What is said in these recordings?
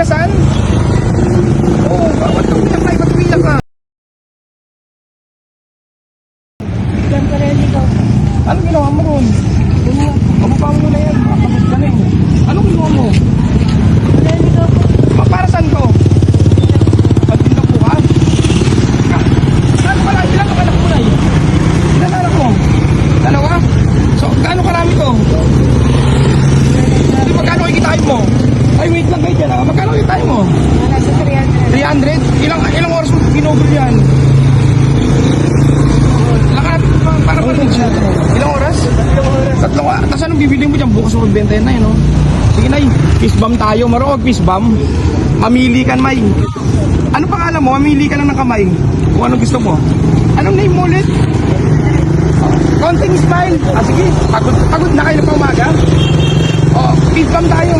Saan? Oo, ba't umiyak na? Ba't umiyak ka? Diyan pa rin ikaw. Anong ginawa mo ron? Mababa mo na yan. Makapagod ka na eh. Anong ginawa mo? Rin ikaw po. Para saan to? Pagtinda po ka? Saan pala? Ilan ka anak mo na eh? Ilan anak mo? Dalawa? So, gaano karami to? Hindi, magkano kikitain mo? Ay, wait lang kayo dyan ah. Magkano kikitain mo? Nasa 300. 300? Ilang oras mo ginugol yan? Lakat, para pa rin siya. Ilang oras? Tatlong oras. Tapos anong bibili mo dyan? Bukas mo magbenta yan na yun, no? Sige na, peace bomb tayo. Marunong peace bomb. Mamili ka, May. Ano pangalan mo? Mamili ka lang ng kamay. Kung anong gusto mo. Anong name mo ulit? Konting smile. Ah, sige. Pagod na kayo na pa umaga? Oh, peace bomb tayo.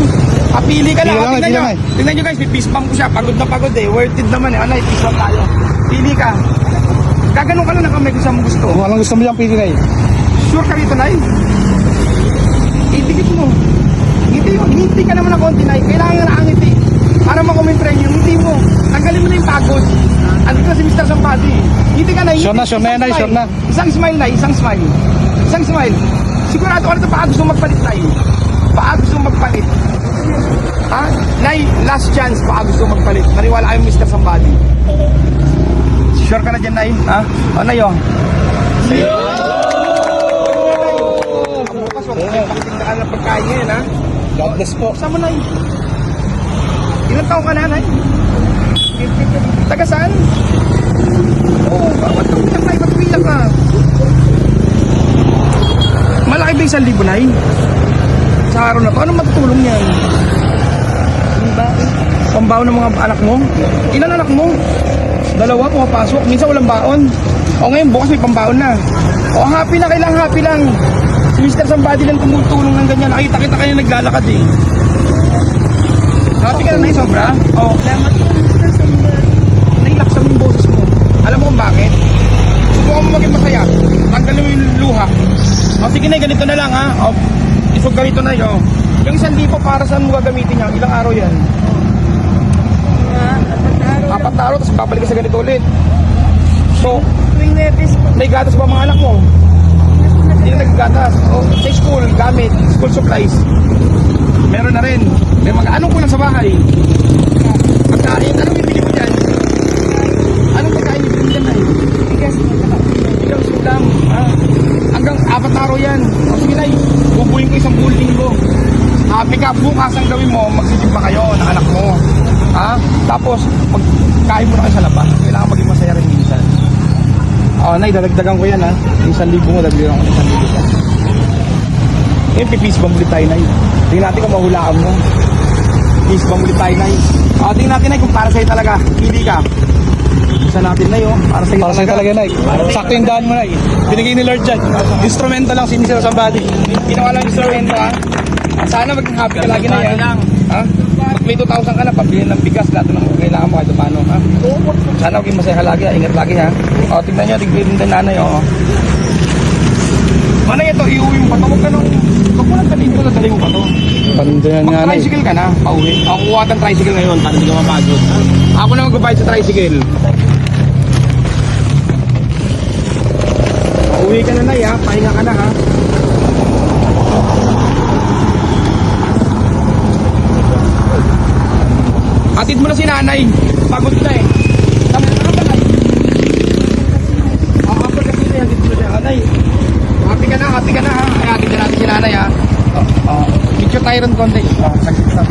Papili ka lang. Tingnan nyo. Tingnan nyo guys, may peace bomb ko siya. Pagod na pagod eh. Worth it naman eh. Anay, peace bomb tayo. Pili ka. Gaganon ka lang ng kamay kung saan mo gusto. Kung anong gusto mo dyan, pili na eh. Sure ka rito, Nay? Itikit mo. Ngiti ka naman ng konti, Nay. Kailangan na angiti. Para makuha yung premium, ngiti mo. Tanggalin mo na yung pagod. Andito na si Mr. Sampati. Ngiti ka na, ngiti. Sure na, Nay, sure na. Isang smile, Nay. Isang smile. Isang smile. Sigurado ka na ito, baka gusto magpalit, Nay. Baka gusto magpalit. Ha? Nay, last chance, baka gusto magpalit. Naniwala kayo, Mr. Sampati. Sure ka na dyan, Nay? Ha? O, Nay, o. Bukas, huwag kayo pakitindaan ng pagkain ngayon, ha? God bless po. Saan mo, Nay? Ilan taong ka na, Nay? Taga saan? Oo, ba't umiyak, Nay? Ba't umiyak ka? Malaki ba 1,000, Nay? Sa araw na to, anong matutulong yan? Pambaon ng mga anak mo? Ilan anak mo? Dalawa, pumapasok. Minsan walang baon. O ngayon, bukas may pambaon na. O happy na, kailangan happy lang. Si Mr. Somebody lang tumutulong ng ganyan. Nakita kita kayo naglalakad eh. Happy ka na, Nay, sobra? O, Salamat po, Mr. Sumber. nailaksan mo yung boses mo. Alam mo kung bakit? Subukan mo maging masaya. Tanggalin mo yung luha. O sige, Nay, ganito na lang ha. O, isog ganito, Nay. O. Yung 1,000 para saan mo gagamitin yan? Ilang araw yan? Apat na araw, tapos babalik ka sa ganito ulit. So, Tuwing Webes po. may gatas ba mga anak mo? Hindi na naggatas. O, sa school, gamit, school supplies. Meron na rin. May mga anong kulang sa bahay? Pagkain, anong bibili mo dyan? Anong pagkain bibili mo dyan, Nay? Bigas po. Ikaw, sulam. Hanggang 4 na araw yan. O sige, Nay, bubuhin ko isang buong linggo. Happy ka, bukas ang gawin mo, magsisip pa kayo ng anak mo. Ha? Tapos, pagkain mo na kayo sa labas, kailangan maging masaya rin minsan. Nay, dadagdagan ko yan ha. Yung 1,000 mo, dadagdagan ko ng 1,000 pa. Ngayon, pipis bang ulit tayo, Nay? Tingnan natin kung mahulaan mo. Pipis bang ulit tayo, Nay? Tingnan natin, Nay, kung para sa'yo talaga. Pili ka. Isa natin, Nay, oh. Para sa'yo Talaga, Nay. Sakto yung daan mo, Nay. Binigay ni Lord dyan. Instrumento lang si Mr. Somebody. Ginawa lang instrumento, ha? Sana maging happy ka lagi, Nay, ha? Pag may 2,000 ka na, pabili ng bigas, lahat ng kailangan mo kahit paano, ha? Sana maging masaya ka lagi, ha? Ingat lagi, ha? Tignan nyo, tignan din nanay, oh. Manay, ito, iuwi mo pa ito. Huwag mo lang dito, nadali mo pa ito. Panundayan nga, Nay. Mag-tricycle ka na, pauwi. Ako kuha ng tricycle ngayon, para hindi ka mapagod. Ako na mag-buy sa tricycle. Pauwi ka na, Nay, ha? Pahinga ka na, ha? Atid mo na si nanay. Pagod na eh. Tapos na ba, Nay? Ako kasi na atid mo siya. Nay, happy ka na ha. Ay, atid na natin si nanay ha. Picture tayo ron konti. Saglit lang.